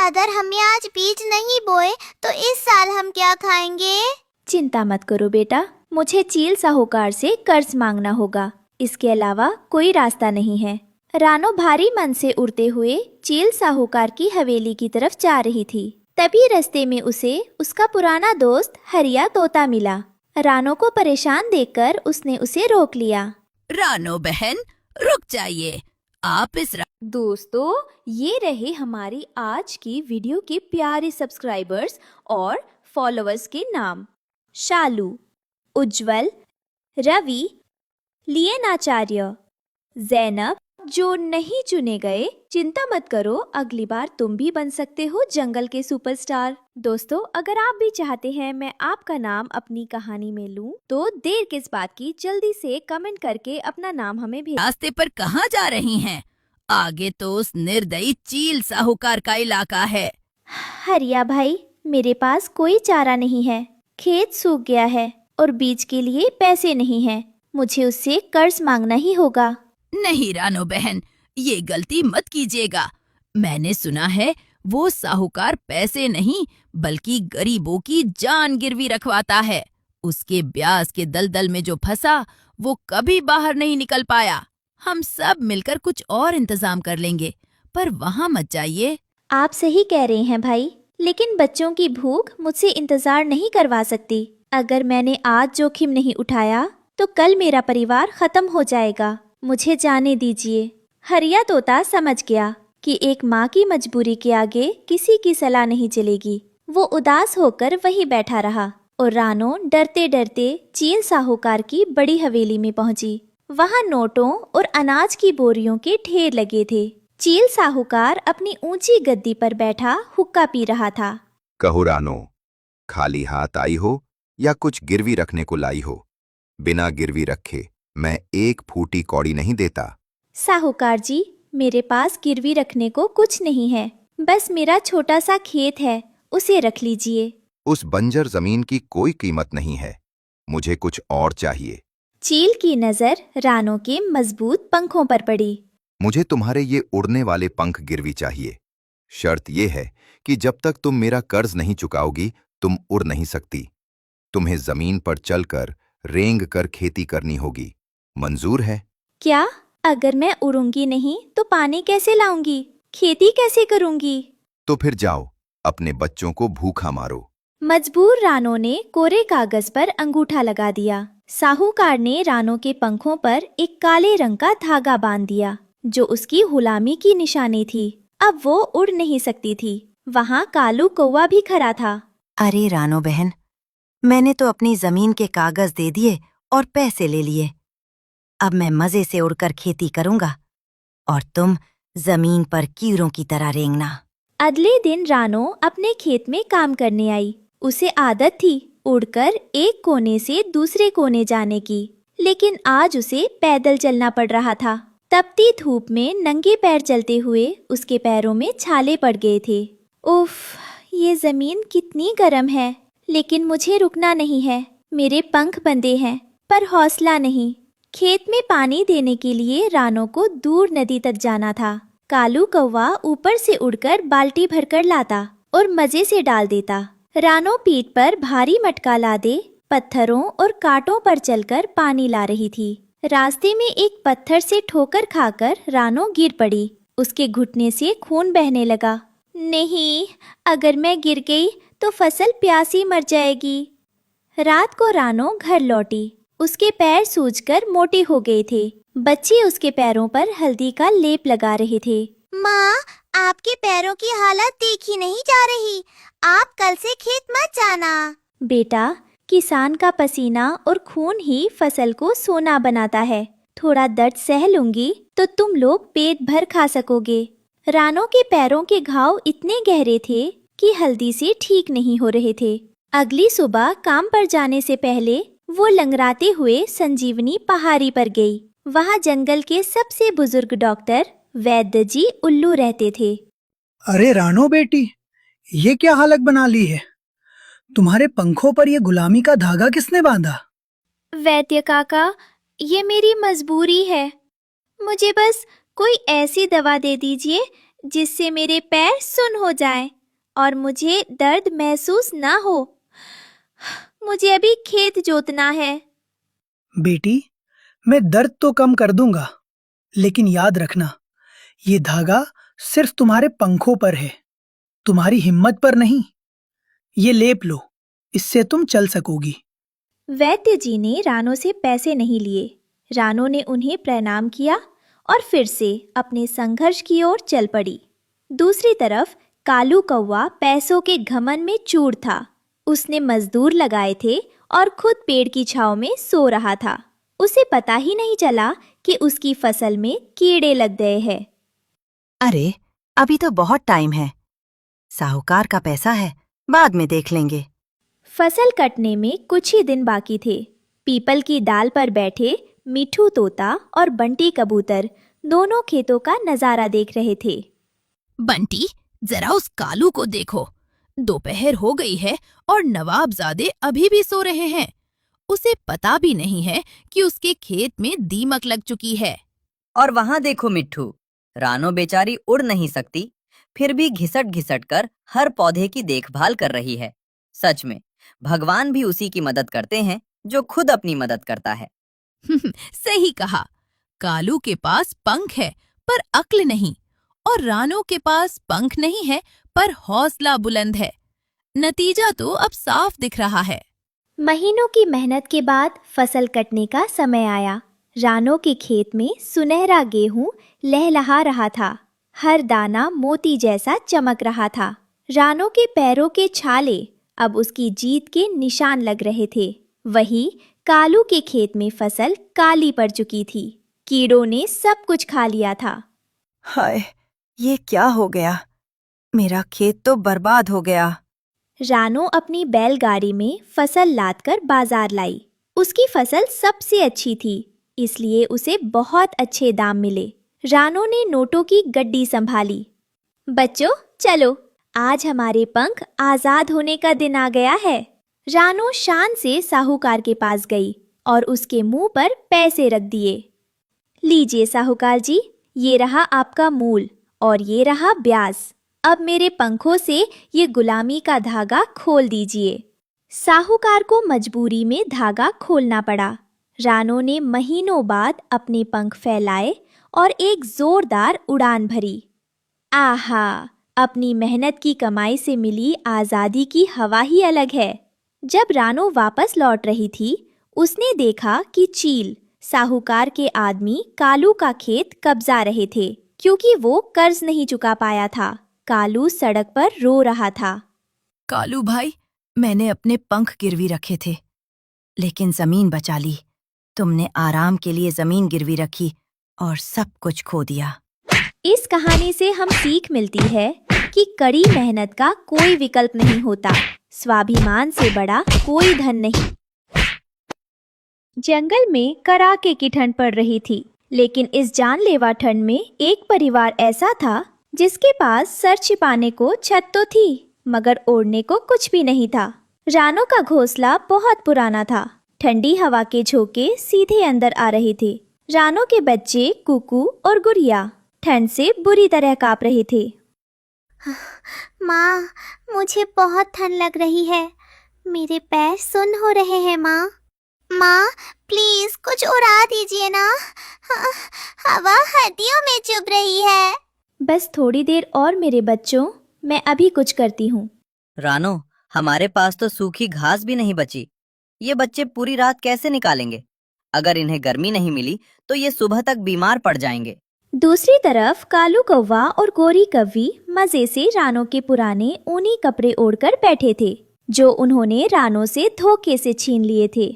अगर हमने आज बीज नहीं बोए तो इस साल हम क्या खाएंगे? चिंता मत करो बेटा, मुझे चील साहूकार से कर्ज मांगना होगा। इसके अलावा कोई रास्ता नहीं है। रानो भारी मन से उड़ते हुए चील साहूकार की हवेली की तरफ जा रही थी। तभी रास्ते में उसे उसका पुराना दोस्त हरिया तोता मिला। रानो को परेशान देखकर उसने उसे रोक लिया। रानो बहन, रुक जाइए। आप इस दोस्तों, ये रहे हमारी आज की वीडियो के प्यारे सब्सक्राइबर्स और फॉलोअर्स के नाम। शालू, उज्जवल, रवि, लियनाचार्य, जैनब। जो नहीं चुने गए, चिंता मत करो, अगली बार तुम भी बन सकते हो जंगल के सुपरस्टार। दोस्तों, अगर आप भी चाहते हैं मैं आपका नाम अपनी कहानी में लूं, तो देर किस बात की, जल्दी से कमेंट करके अपना नाम हमें भेज। रास्ते पर कहाँ जा रही हैं? आगे तो उस निर्दयी चील साहूकार का इलाका है। हरिया भाई, मेरे पास कोई चारा नहीं है। खेत सूख गया है और बीज के लिए पैसे नहीं हैं। मुझे उससे कर्ज मांगना ही होगा। नहीं रानो बहन, ये गलती मत कीजिएगा। मैंने सुना है वो साहूकार पैसे नहीं बल्कि गरीबों की जान गिरवी रखवाता है। उसके ब्याज के दलदल में जो फंसा वो कभी बाहर नहीं निकल पाया। हम सब मिलकर कुछ और इंतजाम कर लेंगे, पर वहाँ मत जाइए। आप सही कह रहे हैं भाई, लेकिन बच्चों की भूख मुझसे इंतजार नहीं करवा सकती। अगर मैंने आज जोखिम नहीं उठाया तो कल मेरा परिवार खत्म हो जाएगा। मुझे जाने दीजिए। हरिया तोता समझ गया कि एक माँ की मजबूरी के आगे किसी की सलाह नहीं चलेगी। वो उदास होकर वहीं बैठा रहा और रानो डरते डरते चील साहूकार की बड़ी हवेली में पहुंची। वहाँ नोटों और अनाज की बोरियों के ढेर लगे थे। चील साहूकार अपनी ऊंची गद्दी पर बैठा हुक्का पी रहा था। कहो रानो, खाली हाथ आई हो या कुछ गिरवी रखने को लाई हो? बिना गिरवी रखे मैं एक फूटी कौड़ी नहीं देता। साहूकार जी, मेरे पास गिरवी रखने को कुछ नहीं है। बस मेरा छोटा सा खेत है, उसे रख लीजिए। उस बंजर जमीन की कोई कीमत नहीं है। मुझे कुछ और चाहिए। चील की नजर रानो के मजबूत पंखों पर पड़ी। मुझे तुम्हारे ये उड़ने वाले पंख गिरवी चाहिए। शर्त ये है कि जब तक तुम मेरा कर्ज नहीं चुकाओगी तुम उड़ नहीं सकती। तुम्हें जमीन पर चलकर रेंग कर खेती करनी होगी। मंजूर है? क्या? अगर मैं उड़ूंगी नहीं तो पानी कैसे लाऊंगी? खेती कैसे करूंगी? तो फिर जाओ, अपने बच्चों को भूखा मारो। मजबूर रानो ने कोरे कागज पर अंगूठा लगा दिया। साहूकार ने रानो के पंखों पर एक काले रंग का धागा बांध दिया, जो उसकी गुलामी की निशानी थी। अब वो उड़ नहीं सकती थी। वहाँ कालू कौवा भी खड़ा था। अरे रानो बहन, मैंने तो अपनी जमीन के कागज दे दिए और पैसे ले लिए। अब मैं मजे से उड़कर खेती करूंगा और तुम जमीन पर कीड़ों की तरह रेंगना। अगले दिन रानो अपने खेत में काम करने आई। उसे आदत थी उड़कर एक कोने से दूसरे कोने जाने की, लेकिन आज उसे पैदल चलना पड़ रहा था। तपती धूप में नंगे पैर चलते हुए उसके पैरों में छाले पड़ गए थे। उफ, ये जमीन कितनी गर्म है। लेकिन मुझे रुकना नहीं है। मेरे पंख बंधे हैं पर हौसला नहीं। खेत में पानी देने के लिए रानो को दूर नदी तक जाना था। कालू कौवा ऊपर से उड़कर बाल्टी भरकर लाता और मजे से डाल देता। रानो पीठ पर भारी मटका लादे पत्थरों और कांटों पर चलकर पानी ला रही थी। रास्ते में एक पत्थर से ठोकर खाकर रानो गिर पड़ी। उसके घुटने से खून बहने लगा। नहीं, अगर मैं गिर गई तो फसल प्यासी मर जाएगी। रात को रानो घर लौटी। उसके पैर सूजकर मोटे हो गए थे। बच्चे उसके पैरों पर हल्दी का लेप लगा रहे थे। माँ, आपके पैरों की हालत देखी नहीं जा रही। आप कल से खेत मत जाना। बेटा, किसान का पसीना और खून ही फसल को सोना बनाता है। थोड़ा दर्द सह लूंगी तो तुम लोग पेट भर खा सकोगे। रानो के पैरों के घाव इतने गहरे थे कि हल्दी से ठीक नहीं हो रहे थे। अगली सुबह काम पर जाने से पहले वो लंगड़ाते हुए संजीवनी पहाड़ी पर गई। वहाँ जंगल के सबसे बुजुर्ग डॉक्टर वैद्य जी उल्लू रहते थे। अरे रानो बेटी, ये क्या हालत बना ली है? तुम्हारे पंखों पर ये गुलामी का धागा किसने बांधा? वैद्य काका, ये मेरी मजबूरी है। मुझे बस कोई ऐसी दवा दे दीजिए जिससे मेरे पैर सुन्न हो जाएं और मुझे दर्द महसूस ना हो। मुझे अभी खेत जोतना है। बेटी, मैं दर्द तो कम कर दूंगा, लेकिन याद रखना, ये धागा सिर्फ तुम्हारे पंखों पर है, तुम्हारी हिम्मत पर नहीं। ये लेप लो, इससे तुम चल सकोगी। वैद्य जी ने रानो से पैसे नहीं लिए। रानो ने उन्हें प्रणाम किया और फिर से अपने संघर्ष की ओर चल पड़ी। दूसरी तरफ कालू कौवा पैसों के घमंड में चूर था। उसने मजदूर लगाए थे और खुद पेड़ की छांव में सो रहा था। उसे पता ही नहीं चला कि उसकी फसल में कीड़े लग गए हैं। अरे, अभी तो बहुत टाइम है। साहूकार का पैसा है, बाद में देख लेंगे। फसल कटने में कुछ ही दिन बाकी थे। पीपल की डाल पर बैठे मिठू तोता और बंटी कबूतर दोनों खेतों का नजारा देख रहे थे। बंटी, जरा उस कालू को देखो। दोपहर हो गई है और नवाबजादे अभी भी सो रहे हैं। उसे पता भी नहीं है कि उसके खेत में दीमक लग चुकी है। और वहां देखो मिट्ठू, रानो बेचारी उड़ नहीं सकती, फिर भी घिसट घिसट कर हर पौधे की देखभाल कर रही है। सच में भगवान भी उसी की मदद करते हैं जो खुद अपनी मदद करता है। सही कहा। कालू के पास पंख है पर अक्ल नहीं, और रानो के पास पंख नहीं है पर हौसला बुलंद है। नतीजा तो अब साफ दिख रहा है। महीनों की मेहनत के बाद फसल कटने का समय आया। रानो के खेत में सुनहरा गेहूं लहलहा रहा था। हर दाना मोती जैसा चमक रहा था। रानो के पैरों के छाले अब उसकी जीत के निशान लग रहे थे। वहीं कालू के खेत में फसल काली पड़ चुकी थी। कीड़ों ने सब कुछ खा लिया था। हाय, ये क्या हो गया? मेरा खेत तो बर्बाद हो गया। रानो अपनी बैलगाड़ी में फसल लादकर बाजार लाई। उसकी फसल सबसे अच्छी थी, इसलिए उसे बहुत अच्छे दाम मिले। रानो ने नोटों की गड्डी संभाली। बच्चों, चलो, आज हमारे पंख आजाद होने का दिन आ गया है। रानो शान से साहूकार के पास गई और उसके मुंह पर पैसे रख दिए। लीजिए साहूकार जी, ये रहा आपका मूल और ये रहा ब्याज। अब मेरे पंखों से ये गुलामी का धागा खोल दीजिए। साहूकार को मजबूरी में धागा खोलना पड़ा। रानो ने महीनों बाद अपने पंख फैलाए और एक जोरदार उड़ान भरी। आहा, अपनी मेहनत की कमाई से मिली आज़ादी की हवा ही अलग है। जब रानो वापस लौट रही थी, उसने देखा कि चील, साहूकार के आदमी, कालू का खेत कब्जा रहे थे क्योंकि वो कर्ज नहीं चुका पाया था। कालू सड़क पर रो रहा था। कालू भाई, मैंने अपने पंख गिरवी रखे थे, लेकिन जमीन बचा ली। तुमने आराम के लिए जमीन गिरवी रखी और सब कुछ खो दिया। इस कहानी से हम सीख मिलती है कि कड़ी मेहनत का कोई विकल्प नहीं होता। स्वाभिमान से बड़ा कोई धन नहीं। जंगल में कड़ाके की ठंड पड़ रही थी, लेकिन इस जानलेवा ठंड में एक परिवार ऐसा था जिसके पास सर छिपाने को छत तो थी, मगर ओढ़ने को कुछ भी नहीं था। रानो का घोंसला बहुत पुराना था। ठंडी हवा के झोंके सीधे अंदर आ रहे थे। रानो के बच्चे कुकू और गुड़िया ठंड से बुरी तरह कांप रहे थे। माँ, मुझे बहुत ठंड लग रही है। मेरे पैर सुन्न हो रहे हैं माँ। माँ, प्लीज कुछ उड़ा दीजिए ना। हवा हड्डियों में चुभ रही है। बस थोड़ी देर और मेरे बच्चों, मैं अभी कुछ करती हूँ। रानो, हमारे पास तो सूखी घास भी नहीं बची। ये बच्चे पूरी रात कैसे निकालेंगे? अगर इन्हें गर्मी नहीं मिली तो ये सुबह तक बीमार पड़ जाएंगे। दूसरी तरफ कालू कौवा और गोरी कव्वी मजे से रानो के पुराने ऊनी कपड़े ओढ़कर बैठे थे, जो उन्होंने रानो से धोखे से छीन लिए थे।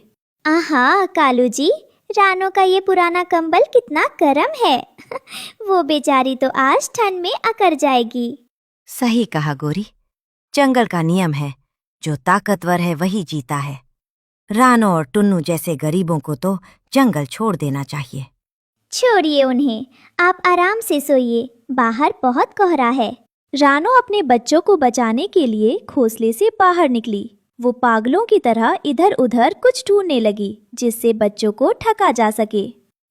आहा कालू जी, रानो का ये पुराना कंबल कितना गर्म है। वो बेचारी तो आज ठंड में अकड़ जाएगी। सही कहा गोरी। जंगल का नियम है, जो ताकतवर है वही जीता है। रानो और टुन्नू जैसे गरीबों को तो जंगल छोड़ देना चाहिए। छोड़िए उन्हें, आप आराम से सोइए, बाहर बहुत कोहरा है। रानो अपने बच्चों को बचाने के लिए घोंसले से बाहर निकली। वो पागलों की तरह इधर उधर कुछ ढूंढने लगी जिससे बच्चों को ठगा जा सके।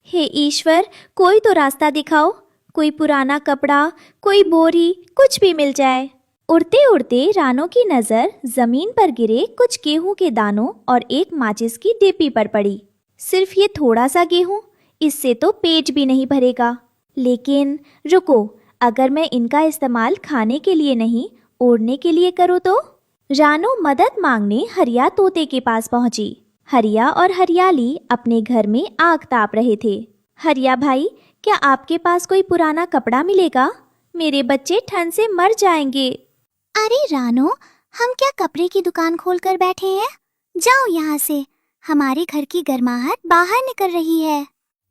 हे ईश्वर, कोई तो रास्ता दिखाओ, कोई पुराना कपड़ा, कोई बोरी, कुछ भी मिल जाए। उड़ते उड़ते रानो की नजर जमीन पर गिरे कुछ गेहूं के दानों और एक माचिस की डिब्बी पर पड़ी। सिर्फ ये थोड़ा सा गेहूं, इससे तो पेट भी नहीं भरेगा। लेकिन रुको, अगर मैं इनका इस्तेमाल खाने के लिए नहीं, ओढ़ने के लिए करूँ तो? रानो मदद मांगने हरिया तोते के पास पहुंची। हरिया और हरियाली अपने घर में आग ताप रहे थे। हरिया भाई, क्या आपके पास कोई पुराना कपड़ा मिलेगा? मेरे बच्चे ठंड से मर जाएंगे। अरे रानो, हम क्या कपड़े की दुकान खोलकर बैठे हैं? जाओ यहाँ से, हमारे घर की गर्माहट बाहर निकल रही है।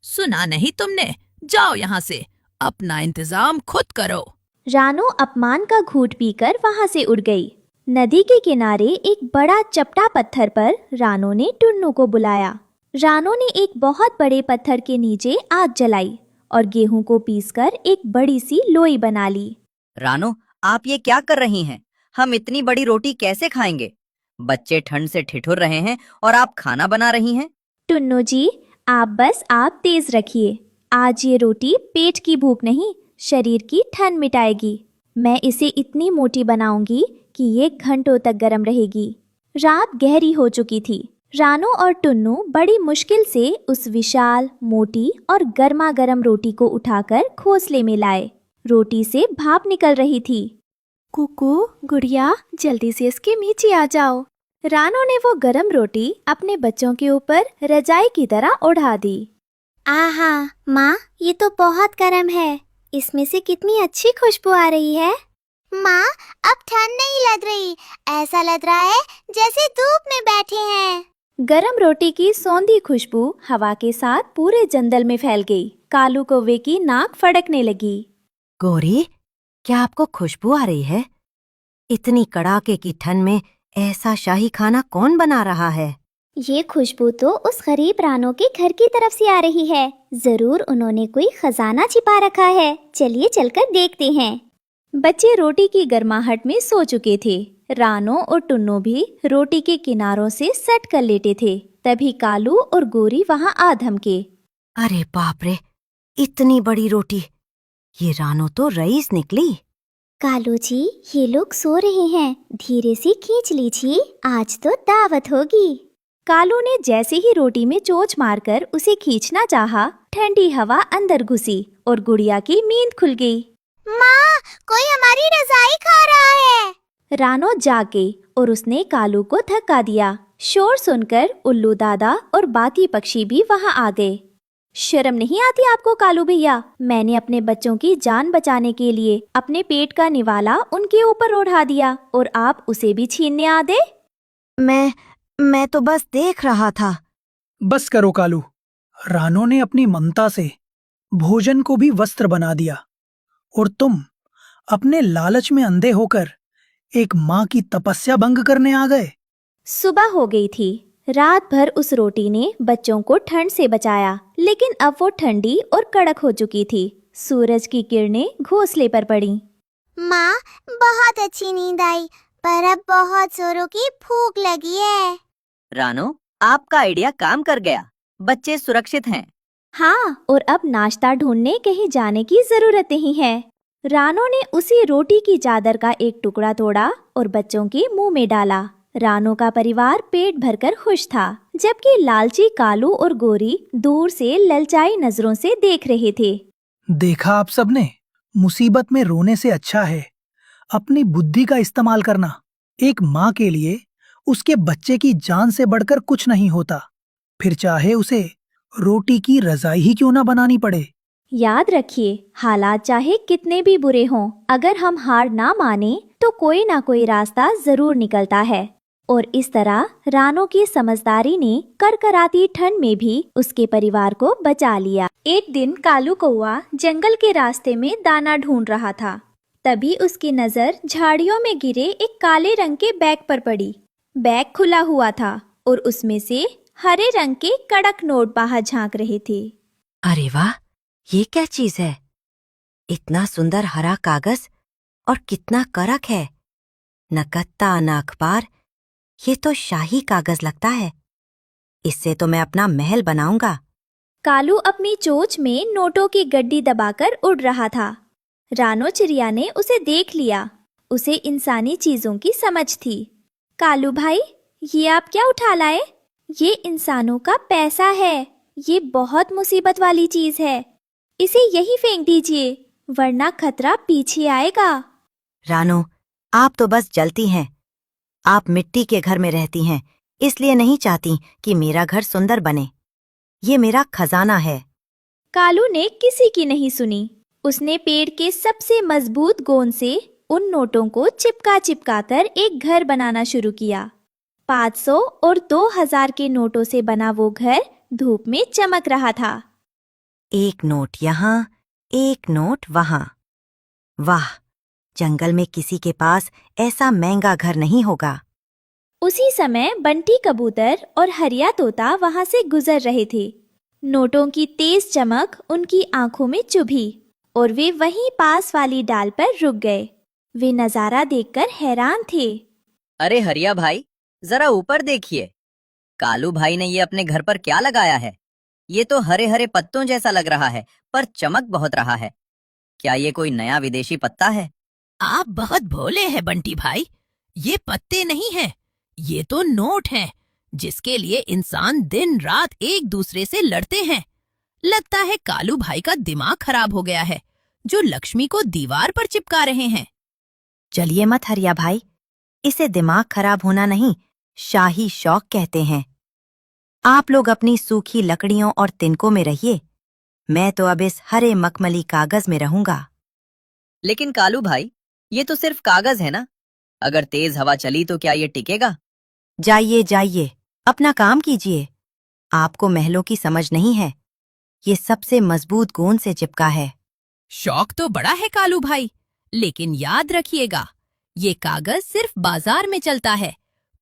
सुना नहीं तुमने? जाओ यहाँ से, अपना इंतजाम खुद करो। रानो अपमान का घूंट पीकर वहां से उड़ गई। नदी के किनारे एक बड़ा चपटा पत्थर पर रानो ने टुन्नू को बुलाया। रानो ने एक बहुत बड़े पत्थर के नीचे आग जलाई और गेहूं को पीसकर एक बड़ी सी लोई बना ली। रानो, आप ये क्या कर रही हैं? हम इतनी बड़ी रोटी कैसे खाएंगे? बच्चे ठंड से ठिठुर रहे हैं और आप खाना बना रही हैं। टुन्नू जी, आप तेज रखिए। आज ये रोटी पेट की भूख नहीं, शरीर की ठंड मिटाएगी। मैं इसे इतनी मोटी बनाऊंगी कि ये घंटों तक गर्म रहेगी। रात गहरी हो चुकी थी। रानो और टुन्नू बड़ी मुश्किल से उस विशाल, मोटी और गर्मा गर्म रोटी को उठाकर घोंसले में लाए। रोटी से भाप निकल रही थी। कुकू, गुड़िया, जल्दी से इसके नीचे आ जाओ। रानो ने वो गरम रोटी अपने बच्चों के ऊपर रजाई की तरह ओढ़ा दी। आहा माँ, ये तो बहुत गर्म है। इसमें से कितनी अच्छी खुशबू आ रही है। माँ, अब ठंड नहीं लग रही, ऐसा लग रहा है जैसे धूप में बैठे हैं। गरम रोटी की सौंधी खुशबू हवा के साथ पूरे जंगल में फैल गई। कालू कौवे की नाक फड़कने लगी। गौरी, क्या आपको खुशबू आ रही है? इतनी कड़ाके की ठंड में ऐसा शाही खाना कौन बना रहा है? ये खुशबू तो उस गरीब रानो के घर की तरफ से आ रही है। जरूर उन्होंने कोई खजाना छिपा रखा है। चलिए चलकर देखते हैं। बच्चे रोटी की गर्माहट में सो चुके थे। रानो और टुन्नू भी रोटी के किनारों से सट कर लेटे थे। तभी कालू और गोरी वहां आ धमके। अरे बाप रे, इतनी बड़ी रोटी! ये रानो तो रईस निकली। कालू जी, ये लोग सो रहे हैं, धीरे से खींच लीजिए, आज तो दावत होगी। कालू ने जैसे ही रोटी में चोंच मारकर उसे खींचना चाहा, ठंडी हवा अंदर घुसी और गुड़िया की नींद खुल गई। माँ, कोई हमारी रजाई खा रहा है। रानो जाग गई और उसने कालू को धक्का दिया। शोर सुनकर उल्लू दादा और बाकी पक्षी भी वहां आ गए। शर्म नहीं आती आपको कालू भैया? मैंने अपने बच्चों की जान बचाने के लिए अपने पेट का निवाला उनके ऊपर ओढ़ा दिया और आप उसे भी छीनने आ गए। मैं तो बस देख रहा था। बस करो कालू। रानो ने अपनी ममता से भोजन को भी वस्त्र बना दिया और तुम अपने लालच में अंधे होकर एक माँ की तपस्या भंग करने आ गए। सुबह हो गई थी। रात भर उस रोटी ने बच्चों को ठंड से बचाया, लेकिन अब वो ठंडी और कड़क हो चुकी थी। सूरज की किरणें घोंसले पर पड़ी। माँ, बहुत अच्छी नींद आई, पर अब बहुत जोरों की भूख लगी है। रानो, आपका आइडिया काम कर गया। बच्चे सुरक्षित हैं। हाँ, और अब नाश्ता ढूंढने कहीं जाने की जरूरत नहीं है। रानो ने उसी रोटी की चादर का एक टुकड़ा तोड़ा और बच्चों के मुंह में डाला। रानो का परिवार पेट भरकर खुश था, जबकि लालची कालू और गोरी दूर से ललचाई नजरों से देख रहे थे। देखा आप सबने, मुसीबत में रोने से अच्छा है अपनी बुद्धि का इस्तेमाल करना। एक माँ के लिए उसके बच्चे की जान से बढ़कर कुछ नहीं होता, फिर चाहे उसे रोटी की रजाई ही क्यों ना बनानी पड़े। याद रखिए, हालात चाहे कितने भी बुरे हों, अगर हम हार ना माने तो कोई ना कोई रास्ता जरूर निकलता है। और इस तरह रानो की समझदारी ने करकराती ठंड में भी उसके परिवार को बचा लिया। एक दिन कालू कौआ जंगल के रास्ते में दाना ढूंढ रहा था। तभी उसकी नजर झाड़ियों में गिरे एक काले रंग के बैग पर पड़ी। बैग खुला हुआ था और उसमें से हरे रंग के कड़क नोट बाहर झांक रहे थे। अरे वाह, ये क्या चीज है? इतना सुंदर हरा कागज और कितना कड़क है। न कत्ता न अखबार, ये तो शाही कागज लगता है। इससे तो मैं अपना महल बनाऊंगा। कालू अपनी चोंच में नोटों की गड्डी दबाकर उड़ रहा था। रानो चिड़िया ने उसे देख लिया। उसे इंसानी चीजों की समझ थी। कालू भाई, ये आप क्या उठा लाए? ये इंसानों का पैसा है। ये बहुत मुसीबत वाली चीज है। इसे यहीं फेंक दीजिए, वरना खतरा पीछे आएगा। रानो, आप तो बस जलती हैं। आप मिट्टी के घर में रहती हैं, इसलिए नहीं चाहती कि मेरा घर सुंदर बने। ये मेरा खजाना है। कालू ने किसी की नहीं सुनी। उसने पेड़ के सबसे मजबूत गोंद से उन नोटों को चिपका चिपका कर एक घर बनाना शुरू किया। 500 और 2000 के नोटों से बना वो घर धूप में चमक रहा था। एक नोट यहाँ, एक नोट वहाँ। वाह, जंगल में किसी के पास ऐसा महंगा घर नहीं होगा। उसी समय बंटी कबूतर और हरिया तोता वहां से गुजर रहे थे। नोटों की तेज चमक उनकी आंखों में चुभी और वे वहीं पास वाली डाल पर रुक गए। वे नजारा देखकर हैरान थे। अरे हरिया भाई, जरा ऊपर देखिए। कालू भाई ने ये अपने घर पर क्या लगाया है? ये तो हरे हरे पत्तों जैसा लग रहा है, पर चमक बहुत रहा है। क्या ये कोई नया विदेशी पत्ता है? आप बहुत भोले हैं बंटी भाई। ये पत्ते नहीं हैं, ये तो नोट हैं, जिसके लिए इंसान दिन रात एक दूसरे से लड़ते हैं। लगता है कालू भाई का दिमाग खराब हो गया है, जो लक्ष्मी को दीवार पर चिपका रहे हैं। चलिए मत हरिया भाई, इसे दिमाग खराब होना नहीं, शाही शौक कहते हैं। आप लोग अपनी सूखी लकड़ियों और तिनकों में रहिए। मैं तो अब इस हरे मखमली कागज में रहूंगा। लेकिन कालू भाई, ये तो सिर्फ कागज है ना? अगर तेज हवा चली तो क्या ये टिकेगा? जाइए जाइए, अपना काम कीजिए। आपको महलों की समझ नहीं है। ये सबसे मजबूत गोंद से चिपका है। शौक तो बड़ा है कालू भाई, लेकिन याद रखिएगा, ये कागज सिर्फ बाजार में चलता है,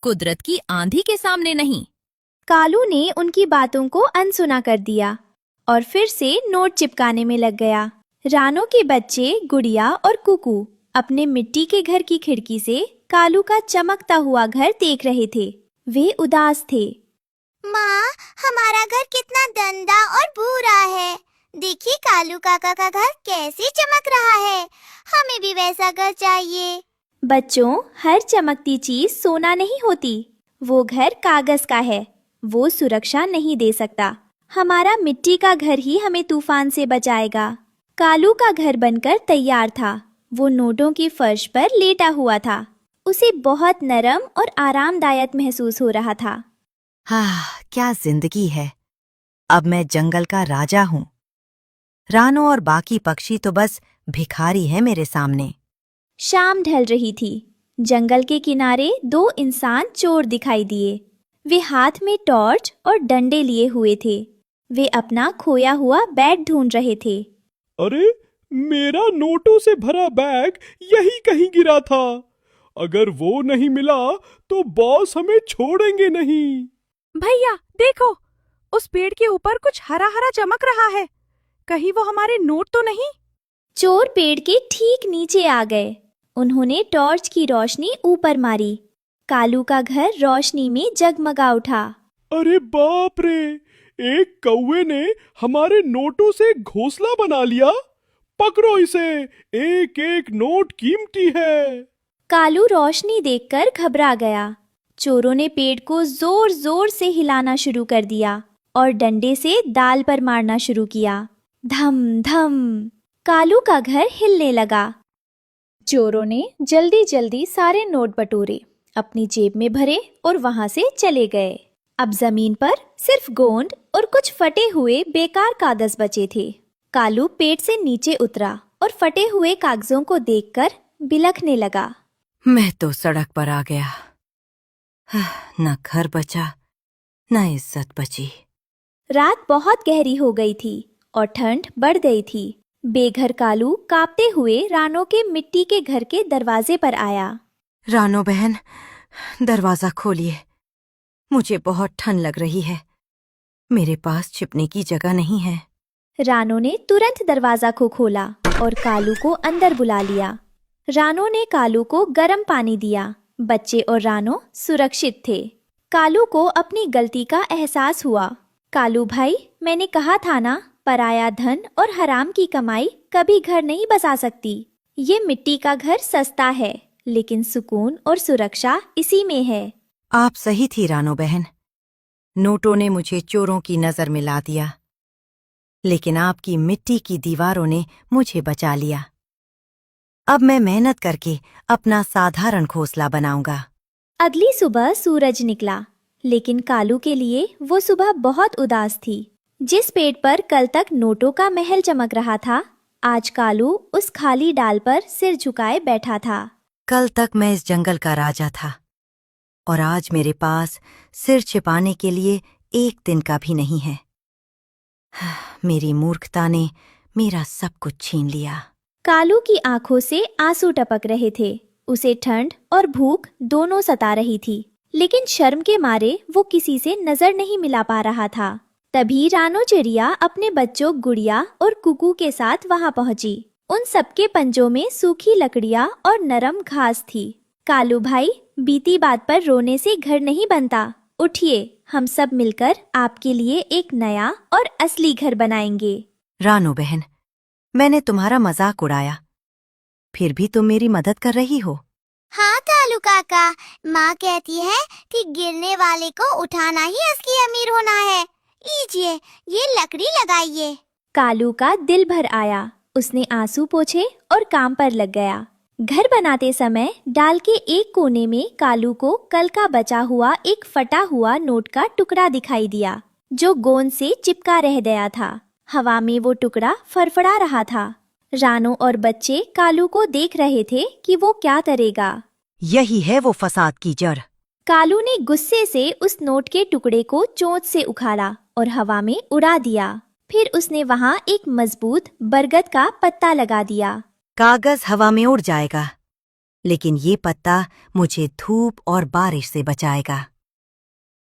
कुदरत की आंधी के सामने नहीं। कालू ने उनकी बातों को अनसुना कर दिया और फिर से नोट चिपकाने में लग गया। रानो के बच्चे गुड़िया और कुकू अपने मिट्टी के घर की खिड़की से कालू का चमकता हुआ घर देख रहे थे। वे उदास थे। माँ, हमारा घर कितना गंदा और बुरा है। देखिए कालू काका का घर कैसे चमक रहा है। हमें भी वैसा घर चाहिए। बच्चों, हर चमकती चीज सोना नहीं होती। वो घर कागज का है, वो सुरक्षा नहीं दे सकता। हमारा मिट्टी का घर ही हमें तूफान से बचाएगा। कालू का घर बनकर तैयार था। वो नोटों की फर्श पर लेटा हुआ था। उसे बहुत नरम और आरामदायक महसूस हो रहा था। हाँ, क्या जिंदगी है। अब मैं जंगल का राजा हूँ। रानो और बाकी पक्षी तो बस भिखारी हैं मेरे सामने। शाम ढल रही थी। जंगल के किनारे 2 इंसान चोर दिखाई दिए। वे हाथ में टॉर्च और डंडे लिए हुए थे। वे अपना खोया हुआ बैग ढूंढ रहे थे। अरे, मेरा नोटों से भरा बैग यहीं कहीं गिरा था। अगर वो नहीं मिला तो बॉस हमें छोड़ेंगे नहीं। भैया देखो, उस पेड़ के ऊपर कुछ हरा हरा चमक रहा है। कहीं वो हमारे नोट तो नहीं? चोर पेड़ के ठीक नीचे आ गए। उन्होंने टॉर्च की रोशनी ऊपर मारी। कालू का घर रोशनी में जगमगा उठा। अरे बाप रे, एक कौवे ने हमारे नोटों से घोंसला बना लिया। पकड़ो इसे, एक एक नोट कीमती है। कालू रोशनी देखकर घबरा गया। चोरों ने पेड़ को जोर जोर से हिलाना शुरू कर दिया और डंडे से डाल पर मारना शुरू किया। धम धम, कालू का घर हिलने लगा। चोरों ने जल्दी जल्दी सारे नोट बटोरे, अपनी जेब में भरे और वहां से चले गए। अब जमीन पर सिर्फ गोंद और कुछ फटे हुए बेकार कागज बचे थे। कालू पेड़ से नीचे उतरा और फटे हुए कागजों को देखकर बिलखने लगा। मैं तो सड़क पर आ गया। न घर बचा, न इज्जत बची। रात बहुत गहरी हो गई थी और ठंड बढ़ गई थी। बेघर कालू कांपते हुए रानो के मिट्टी के घर के दरवाजे पर आया। रानो बहन, दरवाजा खोलिए। मुझे बहुत ठंड लग रही है। मेरे पास छिपने की जगह नहीं है। रानो ने तुरंत दरवाजा को खोला और कालू को अंदर बुला लिया। रानो ने कालू को गर्म पानी दिया। बच्चे और रानो सुरक्षित थे। कालू को अपनी गलती का एहसास हुआ। कालू भाई, मैंने कहा था ना, पराया धन और हराम की कमाई कभी घर नहीं बसा सकती। ये मिट्टी का घर सस्ता है, लेकिन सुकून और सुरक्षा इसी में है। आप सही थी रानो बहन। नोटों ने मुझे चोरों की नजर में ला दिया, लेकिन आपकी मिट्टी की दीवारों ने मुझे बचा लिया। अब मैं मेहनत करके अपना साधारण घोंसला बनाऊंगा। अगली सुबह सूरज निकला, लेकिन कालू के लिए वो सुबह बहुत उदास थी। जिस पेड़ पर कल तक नोटों का महल चमक रहा था, आज कालू उस खाली डाल पर सिर झुकाए बैठा था। कल तक मैं इस जंगल का राजा था, और आज मेरे पास सिर छिपाने के लिए एक दिन का भी नहीं है। मेरी मूर्खता ने मेरा सब कुछ छीन लिया। कालू की आंखों से आंसू टपक रहे थे। उसे ठंड और भूख दोनों सता रही थी, लेकिन शर्म के मारे वो किसी से नजर नहीं मिला पा रहा था। तभी रानो चिड़िया अपने बच्चों गुड़िया और कुकू के साथ वहां पहुंची। उन सबके पंजों में सूखी लकड़ियां और नरम घास थी। कालू भाई, बीती बात पर रोने से घर नहीं बनता। उठिए, हम सब मिलकर आपके लिए एक नया और असली घर बनाएंगे। रानो बहन, मैंने तुम्हारा मजाक उड़ाया, फिर भी तुम मेरी मदद कर रही हो। हाँ कालू काका, माँ कहती है कि गिरने वाले को उठाना ही असली अमीर होना है। लीजिए, ये लकड़ी लगाइए। कालू का दिल भर आया। उसने आंसू पोंछे और काम पर लग गया। घर बनाते समय डाल के एक कोने में कालू को कल का बचा हुआ एक फटा हुआ नोट का टुकड़ा दिखाई दिया, जो गोंद से चिपका रह गया था। हवा में वो टुकड़ा फड़फड़ा रहा था। रानो और बच्चे कालू को देख रहे थे कि वो क्या करेगा। यही है वो फसाद की जड़। कालू ने गुस्से से उस नोट के टुकड़े को चोंच से उखाड़ा और हवा में उड़ा दिया। फिर उसने वहाँ एक मजबूत बरगद का पत्ता लगा दिया। कागज हवा में उड़ जाएगा, लेकिन ये पत्ता मुझे धूप और बारिश से बचाएगा।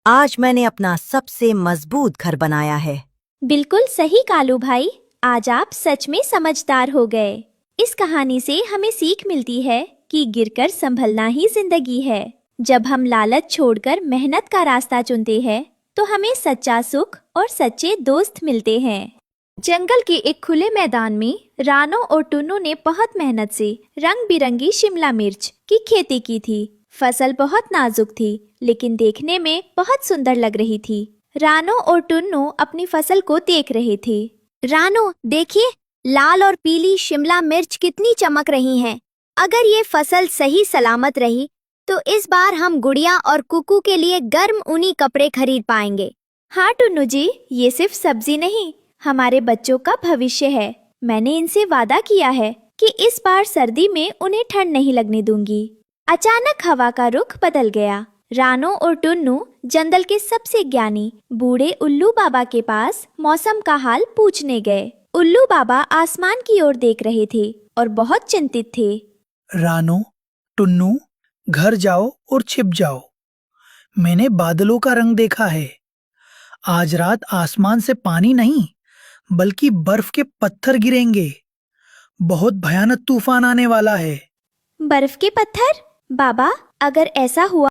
आज मैंने अपना सबसे मजबूत घर बनाया है। बिल्कुल सही कालू भाई, आज आप सच में समझदार हो गए। इस कहानी से हमें सीख मिलती है कि गिरकर संभलना ही जिंदगी है। जब हम लालच छोड़कर मेहनत का रास्ता चुनते हैं, तो हमें सच्चा सुख और सच्चे दोस्त मिलते हैं। जंगल के एक खुले मैदान में रानो और टुन्नू ने बहुत मेहनत से रंग बिरंगी शिमला मिर्च की खेती की थी। फसल बहुत नाजुक थी, लेकिन देखने में बहुत सुंदर लग रही थी। रानो और टुन्नू अपनी फसल को देख रहे थे। रानो, देखिए, लाल और पीली शिमला मिर्च कितनी चमक रही हैं। अगर ये फसल सही सलामत रही, तो इस बार हम गुड़िया और कुकू के लिए गर्म ऊनी कपड़े खरीद पाएंगे। हाँ टुन्नू जी, ये सिर्फ सब्जी नहीं, हमारे बच्चों का भविष्य है। मैंने इनसे वादा किया है कि इस बार सर्दी में उन्हें ठंड नहीं लगने दूंगी। अचानक हवा का रुख बदल गया। रानो और टुन्नू जंगल के सबसे ज्ञानी बूढ़े उल्लू बाबा के पास मौसम का हाल पूछने गए। उल्लू बाबा आसमान की ओर देख रहे थे और बहुत चिंतित थे। रानो, टुन्नू, घर जाओ और छिप जाओ। मैंने बादलों का रंग देखा है। आज रात आसमान से पानी नहीं, बल्कि बर्फ के पत्थर गिरेंगे। बहुत भयानक तूफान आने वाला है। बर्फ के पत्थर? बाबा, अगर ऐसा हुआ